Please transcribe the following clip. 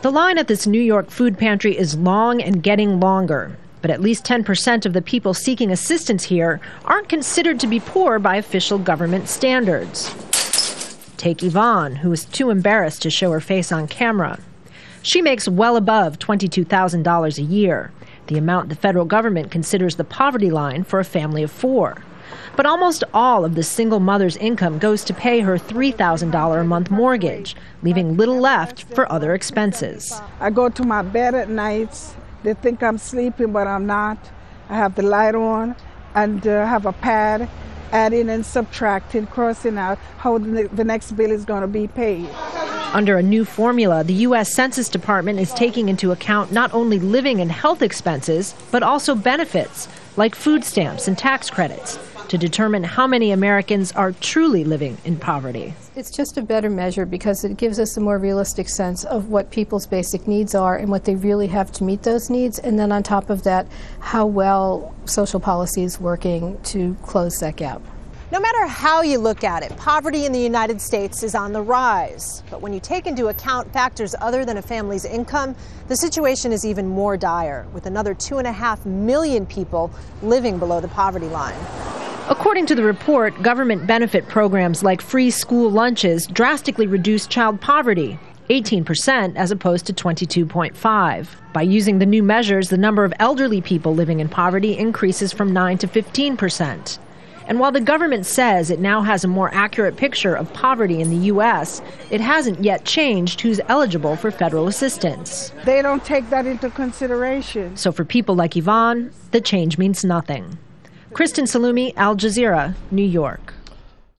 The line at this New York food pantry is long and getting longer. But at least 10% of the people seeking assistance here aren't considered to be poor by official government standards. Take Yvonne, who is too embarrassed to show her face on camera. She makes well above $22,000 a year, the amount the federal government considers the poverty line for a family of 4. But almost all of the single mother's income goes to pay her $3,000 a month mortgage, leaving little left for other expenses. I go to my bed at nights. They think I'm sleeping, but I'm not. I have the light on and have a pad, adding and subtracting, crossing out how the next bill is going to be paid. Under a new formula, the U.S. Census Department is taking into account not only living and health expenses, but also benefits, like food stamps and tax credits, to determine how many Americans are truly living in poverty. It's just a better measure because it gives us a more realistic sense of what people's basic needs are and what they really have to meet those needs, and then on top of that, how well social policy is working to close that gap. No matter how you look at it, poverty in the United States is on the rise. But when you take into account factors other than a family's income, the situation is even more dire, with another 2.5 million people living below the poverty line. According to the report, government benefit programs like free school lunches drastically reduce child poverty, 18% as opposed to 22.5%. By using the new measures, the number of elderly people living in poverty increases from 9 to 15%. And while the government says it now has a more accurate picture of poverty in the U.S., it hasn't yet changed who's eligible for federal assistance. They don't take that into consideration. So for people like Yvonne, the change means nothing. Kristen, Saloomey, Al Jazeera, New York.